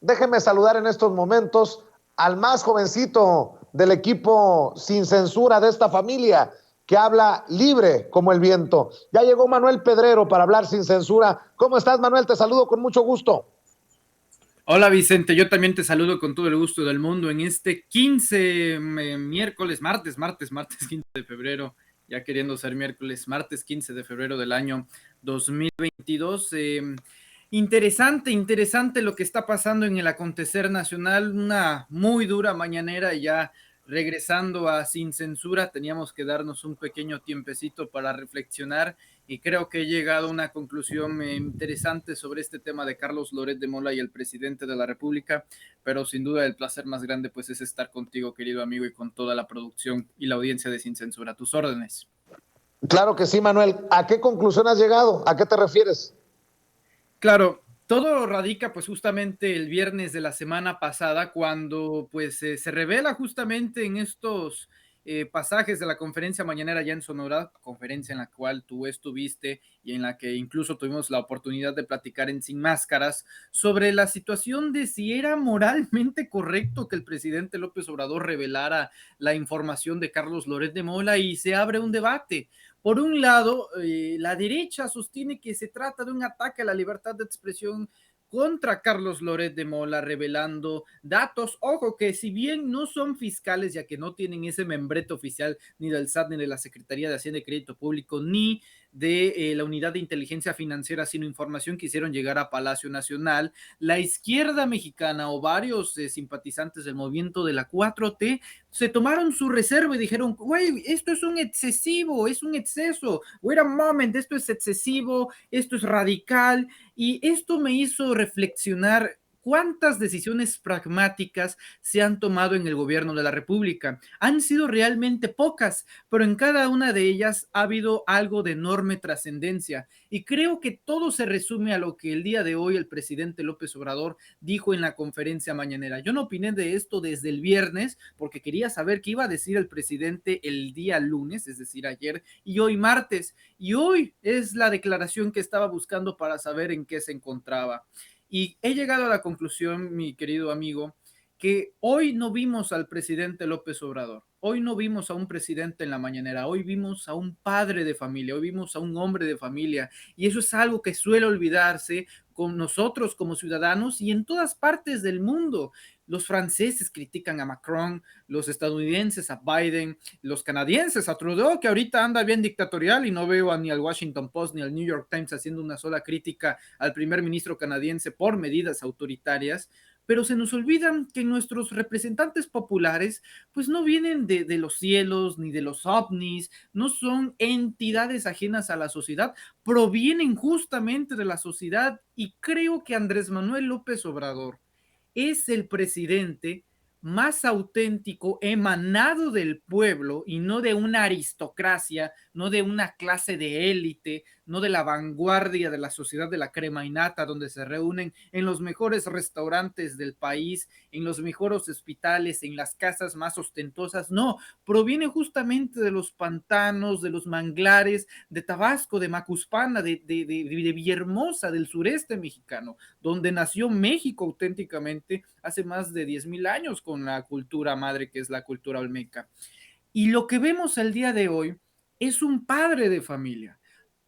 Déjenme saludar en estos momentos al más jovencito del equipo sin censura de esta familia, que habla libre como el viento. Ya llegó Manuel Pedrero para hablar sin censura. ¿Cómo estás, Manuel? Te saludo con mucho gusto. Hola Vicente, yo también te saludo con todo el gusto del mundo en este 15 miércoles, martes 15 de febrero, ya queriendo ser miércoles, martes 15 de febrero del año 2022. Interesante lo que está pasando en el acontecer nacional, una muy dura mañanera ya regresando a Sin Censura, teníamos que darnos un pequeño tiempecito para reflexionar y creo que he llegado a una conclusión interesante sobre este tema de Carlos Loret de Mola y el presidente de la República, pero sin duda el placer más grande pues es estar contigo, querido amigo, y con toda la producción y la audiencia de Sin Censura. Tus órdenes. Claro que sí, Manuel. ¿A qué conclusión has llegado? ¿A qué te refieres? Claro, todo radica pues justamente el viernes de la semana pasada cuando pues se revela justamente en estos pasajes de la conferencia mañanera allá en Sonora, conferencia en la cual tú estuviste y en la que incluso tuvimos la oportunidad de platicar en Sin Máscaras sobre la situación de si era moralmente correcto que el presidente López Obrador revelara la información de Carlos Loret de Mola, y se abre un debate. Por un lado, la derecha sostiene que se trata de un ataque a la libertad de expresión contra Carlos Loret de Mola, revelando datos, ojo, que si bien no son fiscales, ya que no tienen ese membrete oficial ni del SAT, ni de la Secretaría de Hacienda y Crédito Público, ni de la Unidad de Inteligencia Financiera, sino información que hicieron llegar a Palacio Nacional, la izquierda mexicana o varios simpatizantes del movimiento de la 4T se tomaron su reserva y dijeron, güey, esto es un excesivo, es un exceso, wait a moment, esto es excesivo, esto es radical, y esto me hizo reflexionar cuántas decisiones pragmáticas se han tomado en el gobierno de la República. Han sido realmente pocas, pero en cada una de ellas ha habido algo de enorme trascendencia. Y creo que todo se resume a lo que el día de hoy el presidente López Obrador dijo en la conferencia mañanera. Yo no opiné de esto desde el viernes porque quería saber qué iba a decir el presidente el día lunes, es decir, ayer, y hoy martes. Y hoy es la declaración que estaba buscando para saber en qué se encontraba. Y he llegado a la conclusión, mi querido amigo, que hoy no vimos al presidente López Obrador, hoy no vimos a un presidente en la mañanera, hoy vimos a un padre de familia, hoy vimos a un hombre de familia, y eso es algo que suele olvidarse con nosotros como ciudadanos y en todas partes del mundo. Los franceses critican a Macron, los estadounidenses a Biden, los canadienses a Trudeau, que ahorita anda bien dictatorial, y no veo ni al Washington Post ni al New York Times haciendo una sola crítica al primer ministro canadiense por medidas autoritarias. Pero se nos olvidan que nuestros representantes populares pues no vienen de los cielos ni de los ovnis, no son entidades ajenas a la sociedad, provienen justamente de la sociedad, y creo que Andrés Manuel López Obrador es el presidente más auténtico, emanado del pueblo y no de una aristocracia, no de una clase de élite, no de la vanguardia de la sociedad de la crema y nata, donde se reúnen en los mejores restaurantes del país, en los mejores hospitales, en las casas más ostentosas. No, proviene justamente de los pantanos, de los manglares, de Tabasco, de Macuspana, de Villahermosa, del sureste mexicano, donde nació México auténticamente hace más de 10,000 años con la cultura madre que es la cultura olmeca. Y lo que vemos el día de hoy es un padre de familia.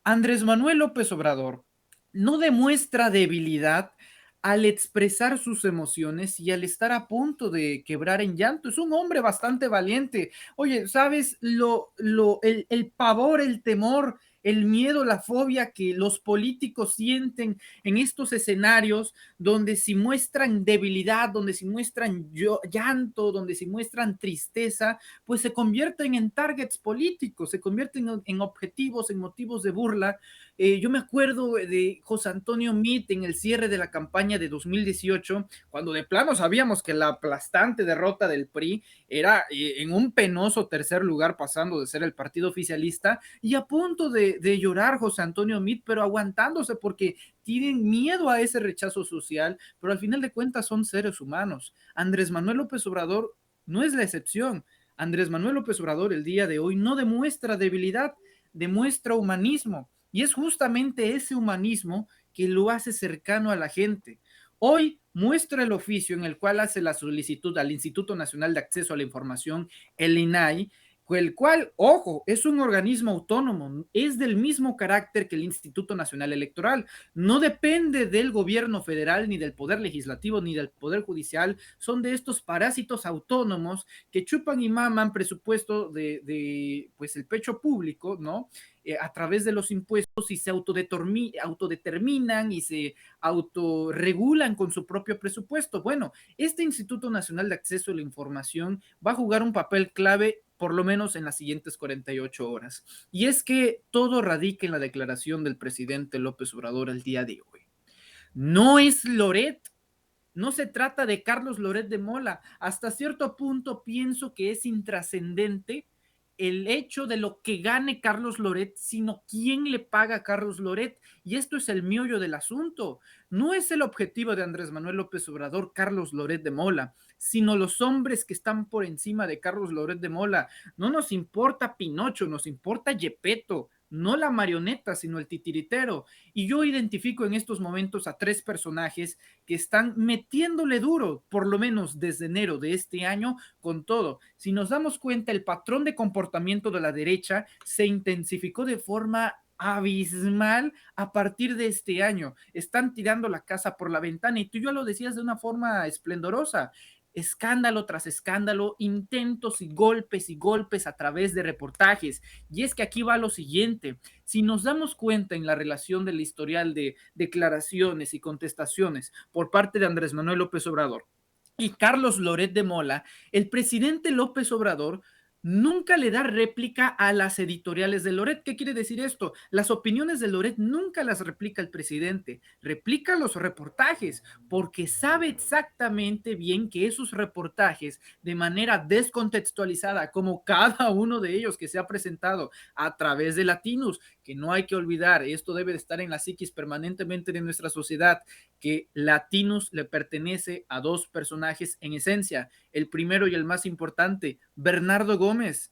Andrés Manuel López Obrador no demuestra debilidad al expresar sus emociones y al estar a punto de quebrar en llanto. Es un hombre bastante valiente. Oye, ¿sabes el pavor, el temor, el miedo, la fobia que los políticos sienten en estos escenarios donde si muestran debilidad, donde si muestran llanto, donde si muestran tristeza, pues se convierten en targets políticos, se convierten en objetivos, en motivos de burla? Yo me acuerdo de José Antonio Meade en el cierre de la campaña de 2018, cuando de plano sabíamos que la aplastante derrota del PRI era en un penoso tercer lugar, pasando de ser el partido oficialista, y a punto de llorar José Antonio Meade, pero aguantándose porque tienen miedo a ese rechazo social, pero al final de cuentas son seres humanos. Andrés Manuel López Obrador no es la excepción. Andrés Manuel López Obrador el día de hoy no demuestra debilidad, demuestra humanismo, y es justamente ese humanismo que lo hace cercano a la gente. Hoy muestra el oficio en el cual hace la solicitud al Instituto Nacional de Acceso a la Información, el INAI, el cual, ojo, es un organismo autónomo, es del mismo carácter que el Instituto Nacional Electoral, no depende del gobierno federal, ni del poder legislativo, ni del poder judicial, son de estos parásitos autónomos que chupan y maman presupuesto pues el pecho público, ¿no? A través de los impuestos y se autodeterminan y se autorregulan con su propio presupuesto. Bueno, este Instituto Nacional de Acceso a la Información va a jugar un papel clave por lo menos en las siguientes 48 horas. Y es que todo radica en la declaración del presidente López Obrador el día de hoy. No es Loret, no se trata de Carlos Loret de Mola. Hasta cierto punto pienso que es intrascendente el hecho de lo que gane Carlos Loret, sino quién le paga a Carlos Loret. Y esto es el meollo del asunto. No es el objetivo de Andrés Manuel López Obrador, Carlos Loret de Mola, sino los hombres que están por encima de Carlos Loret de Mola. No nos importa Pinocho, nos importa Yepeto, no la marioneta, sino el titiritero. Y yo identifico en estos momentos a 3 personajes que están metiéndole duro, por lo menos desde enero de este año, con todo. Si nos damos cuenta, el patrón de comportamiento de la derecha se intensificó de forma abismal a partir de este año. Están tirando la casa por la ventana y tú ya lo decías de una forma esplendorosa. Escándalo tras escándalo, intentos y golpes a través de reportajes. Y es que aquí va lo siguiente, si nos damos cuenta en la relación del historial de declaraciones y contestaciones por parte de Andrés Manuel López Obrador y Carlos Loret de Mola, el presidente López Obrador nunca le da réplica a las editoriales de Loret. ¿Qué quiere decir esto? Las opiniones de Loret nunca las replica el presidente, replica los reportajes, porque sabe exactamente bien que esos reportajes, de manera descontextualizada, como cada uno de ellos que se ha presentado a través de Latinos, que no hay que olvidar, esto debe de estar en la psiquis permanentemente de nuestra sociedad, que Latinos le pertenece a 2 personajes en esencia. El primero y el más importante, Bernardo Gómez,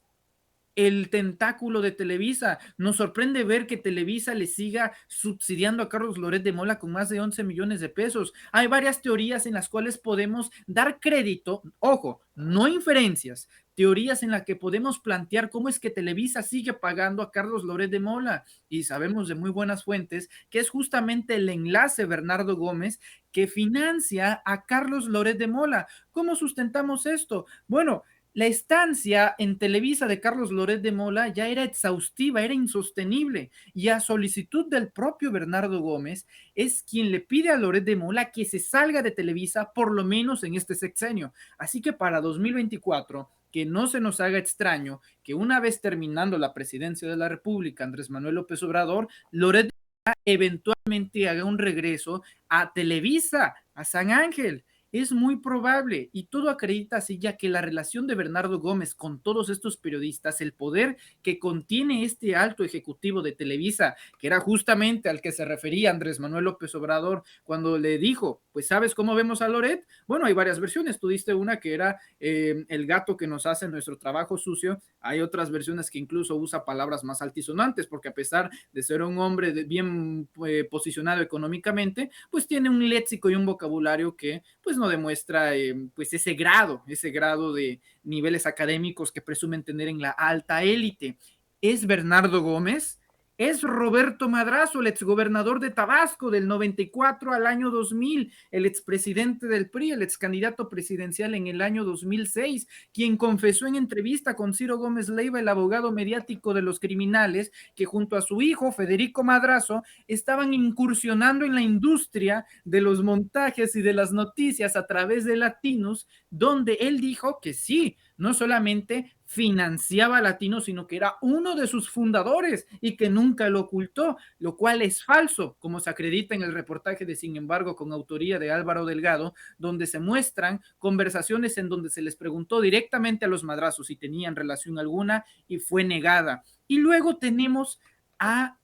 el tentáculo de Televisa. Nos sorprende ver que Televisa le siga subsidiando a Carlos Loret de Mola con más de 11 millones de pesos. Hay varias teorías en las cuales podemos dar crédito, ojo, no inferencias, teorías en las que podemos plantear cómo es que Televisa sigue pagando a Carlos Loret de Mola, y sabemos de muy buenas fuentes que es justamente el enlace Bernardo Gómez que financia a Carlos Loret de Mola. ¿Cómo sustentamos esto? Bueno, la estancia en Televisa de Carlos Loret de Mola ya era exhaustiva, era insostenible, y a solicitud del propio Bernardo Gómez es quien le pide a Loret de Mola que se salga de Televisa por lo menos en este sexenio. Así que para 2024, que no se nos haga extraño que una vez terminando la presidencia de la República, Andrés Manuel López Obrador, Loret de Mola eventualmente haga un regreso a Televisa, a San Ángel. Es muy probable y todo acredita así, ya que la relación de Bernardo Gómez con todos estos periodistas, el poder que contiene este alto ejecutivo de Televisa, que era justamente al que se refería Andrés Manuel López Obrador cuando le dijo, pues ¿sabes cómo vemos a Loret? Bueno, hay varias versiones, tú diste una que era el gato que nos hace nuestro trabajo sucio, hay otras versiones que incluso usa palabras más altisonantes, porque a pesar de ser un hombre bien posicionado económicamente, pues tiene un léxico y un vocabulario que pues no demuestra pues ese grado de niveles académicos que presumen tener en la alta élite. Es Bernardo Gómez, es Roberto Madrazo, el exgobernador de Tabasco del 94 al año 2000, el expresidente del PRI, el excandidato presidencial en el año 2006, quien confesó en entrevista con Ciro Gómez Leiva, el abogado mediático de los criminales, que junto a su hijo Federico Madrazo estaban incursionando en la industria de los montajes y de las noticias a través de Latinos, donde él dijo que sí, no solamente financiaba a Latinos, sino que era uno de sus fundadores y que nunca lo ocultó, lo cual es falso, como se acredita en el reportaje de Sin embargo, con autoría de Álvaro Delgado, donde se muestran conversaciones en donde se les preguntó directamente a los Madrazos si tenían relación alguna y fue negada. Y luego tenemos a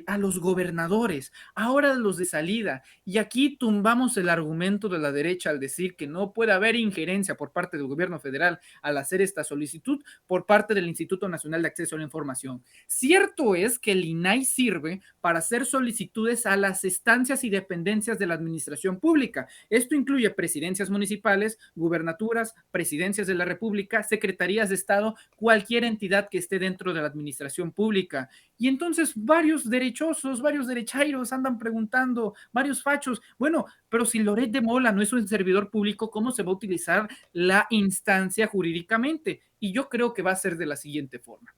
a los gobernadores, ahora los de salida. Y aquí tumbamos el argumento de la derecha al decir que no puede haber injerencia por parte del gobierno federal al hacer esta solicitud por parte del Instituto Nacional de Acceso a la Información. Cierto es que el INAI sirve para hacer solicitudes a las estancias y dependencias de la administración pública. Esto incluye presidencias municipales, gubernaturas, presidencias de la República, secretarías de Estado, cualquier entidad que esté dentro de la administración pública. Y entonces varios derechosos, varios derechairos andan preguntando, varios fachos, bueno, pero si Loret de Mola no es un servidor público, ¿cómo se va a utilizar la instancia jurídicamente? Y yo creo que va a ser de la siguiente forma.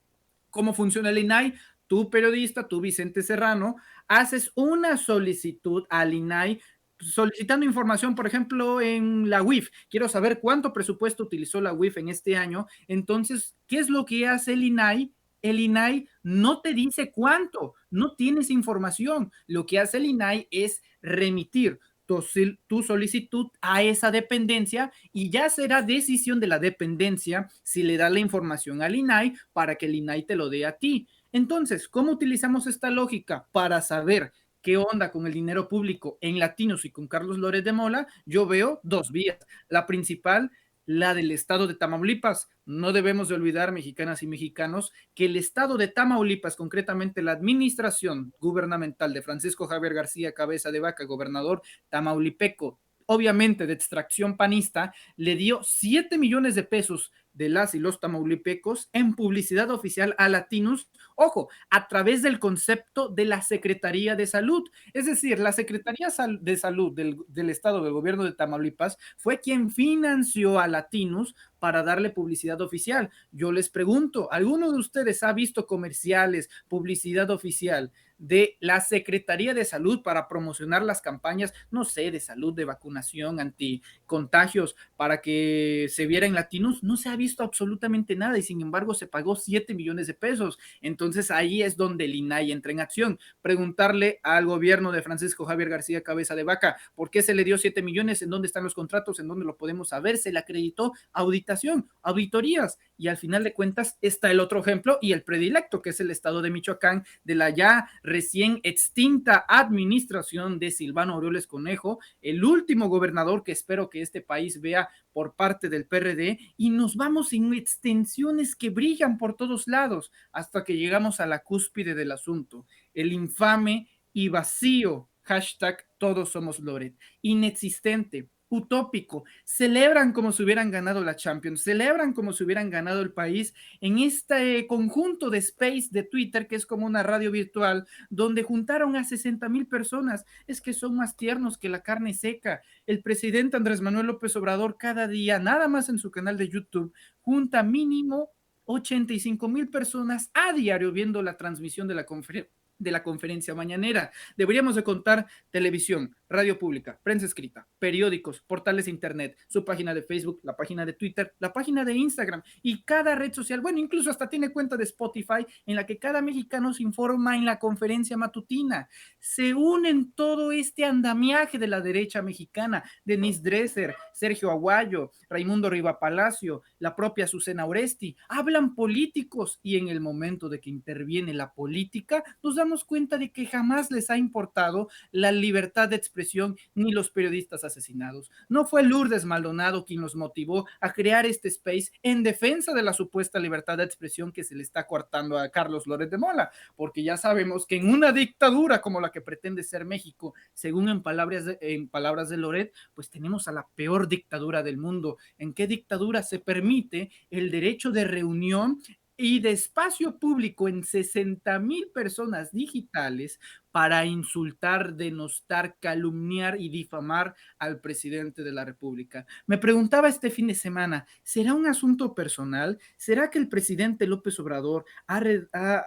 ¿Cómo funciona el INAI? Tú, periodista, tú, Vicente Serrano, haces una solicitud al INAI solicitando información, por ejemplo, en la UIF. Quiero saber cuánto presupuesto utilizó la UIF en este año. Entonces, ¿qué es lo que hace el INAI? El INAI no te dice cuánto, no tienes información. Lo que hace el INAI es remitir tu solicitud a esa dependencia y ya será decisión de la dependencia si le da la información al INAI para que el INAI te lo dé a ti. Entonces, ¿cómo utilizamos esta lógica para saber qué onda con el dinero público en Latinos y con Carlos Loret de Mola? Yo veo dos vías. La principal, la del estado de Tamaulipas. No debemos de olvidar, mexicanas y mexicanos, que el estado de Tamaulipas, concretamente la administración gubernamental de Francisco Javier García Cabeza de Vaca, gobernador tamaulipeco, obviamente de extracción panista, le dio 7 millones de pesos de las y los tamaulipecos en publicidad oficial a Latinos, ojo, a través del concepto de la Secretaría de Salud. Es decir, la Secretaría de Salud del Estado del Gobierno de Tamaulipas fue quien financió a Latinos para darle publicidad oficial. Yo les pregunto, ¿alguno de ustedes ha visto comerciales, publicidad oficial de la Secretaría de Salud para promocionar las campañas, no sé, de salud, de vacunación, anticontagios, para que se viera en Latinos? No se ha visto absolutamente nada y sin embargo se pagó 7 millones de pesos. Entonces ahí es donde el INAI entra en acción. Preguntarle al gobierno de Francisco Javier García Cabeza de Vaca, ¿por qué se le dio 7 millones? ¿En dónde están los contratos? ¿En dónde lo podemos saber? Se le acreditó auditación, auditorías, y al final de cuentas está el otro ejemplo y el predilecto, que es el estado de Michoacán, de la ya recién extinta administración de Silvano Aureoles Conejo, el último gobernador que espero que este país vea por parte del PRD, y nos vamos en extensiones que brillan por todos lados hasta que llegamos a la cúspide del asunto, el infame y vacío hashtag Todos Somos Loret, inexistente, utópico. Celebran como si hubieran ganado la Champions, celebran como si hubieran ganado el país en este conjunto de space de Twitter, que es como una radio virtual, donde juntaron a 60,000 personas. Es que son más tiernos que la carne seca. El presidente Andrés Manuel López Obrador cada día, nada más en su canal de YouTube, junta mínimo 85,000 personas a diario viendo la transmisión de la conferencia mañanera. Deberíamos de contar televisión, radio pública, prensa escrita, periódicos, portales de internet, su página de Facebook, la página de Twitter, la página de Instagram y cada red social, bueno, incluso hasta tiene cuenta de Spotify en la que cada mexicano se informa en la conferencia matutina. Se unen todo este andamiaje de la derecha mexicana, Denise Dresser, Sergio Aguayo, Raimundo Riva Palacio, la propia Susana Oresti, hablan políticos y en el momento de que interviene la política nos damos cuenta de que jamás les ha importado la libertad de expresión ni los periodistas asesinados. No fue Lourdes Maldonado quien los motivó a crear este space en defensa de la supuesta libertad de expresión que se le está coartando a Carlos Loret de Mola, porque ya sabemos que en una dictadura como la que pretende ser México, según en palabras de Loret, pues tenemos a la peor dictadura del mundo. ¿En qué dictadura se permite el derecho de reunión y de espacio público en 60,000 personas digitales para insultar, denostar, calumniar y difamar al presidente de la República? Me preguntaba este fin de semana, ¿será un asunto personal? ¿Será que el presidente López Obrador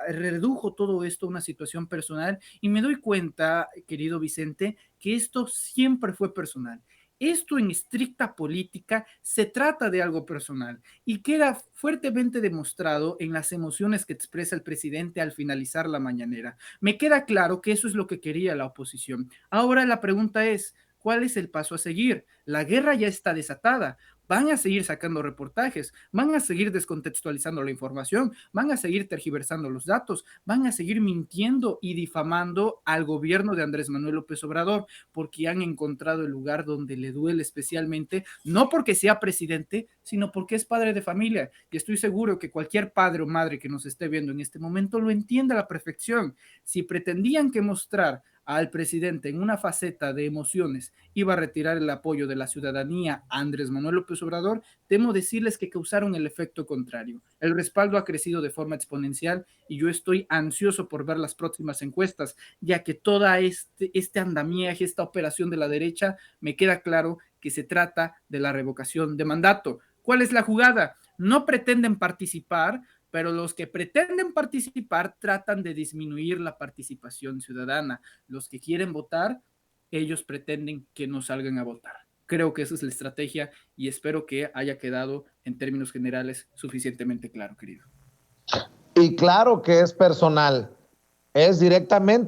redujo todo esto a una situación personal? Y me doy cuenta, querido Vicente, que esto siempre fue personal. Esto en estricta política se trata de algo personal y queda fuertemente demostrado en las emociones que expresa el presidente al finalizar la mañanera. Me queda claro que eso es lo que quería la oposición. Ahora la pregunta es, ¿Cuál es el paso a seguir? La guerra ya está desatada. Van a seguir sacando reportajes, van a seguir descontextualizando la información, van a seguir tergiversando los datos, van a seguir mintiendo y difamando al gobierno de Andrés Manuel López Obrador, porque han encontrado el lugar donde le duele especialmente, no porque sea presidente, sino porque es padre de familia. Y estoy seguro que cualquier padre o madre que nos esté viendo en este momento lo entiende a la perfección. Si pretendían que mostrar al presidente en una faceta de emociones iba a retirar el apoyo de la ciudadanía a Andrés Manuel López Obrador, temo decirles que causaron el efecto contrario. El respaldo ha crecido de forma exponencial y yo estoy ansioso por ver las próximas encuestas, ya que toda este andamiaje, esta operación de la derecha, me queda claro que se trata de la revocación de mandato. ¿Cuál es la jugada? No pretenden participar, pero los que pretenden participar tratan de disminuir la participación ciudadana. Los que quieren votar, ellos pretenden que no salgan a votar. Creo que esa es la estrategia y espero que haya quedado en términos generales suficientemente claro, querido. Y claro que es personal, es directamente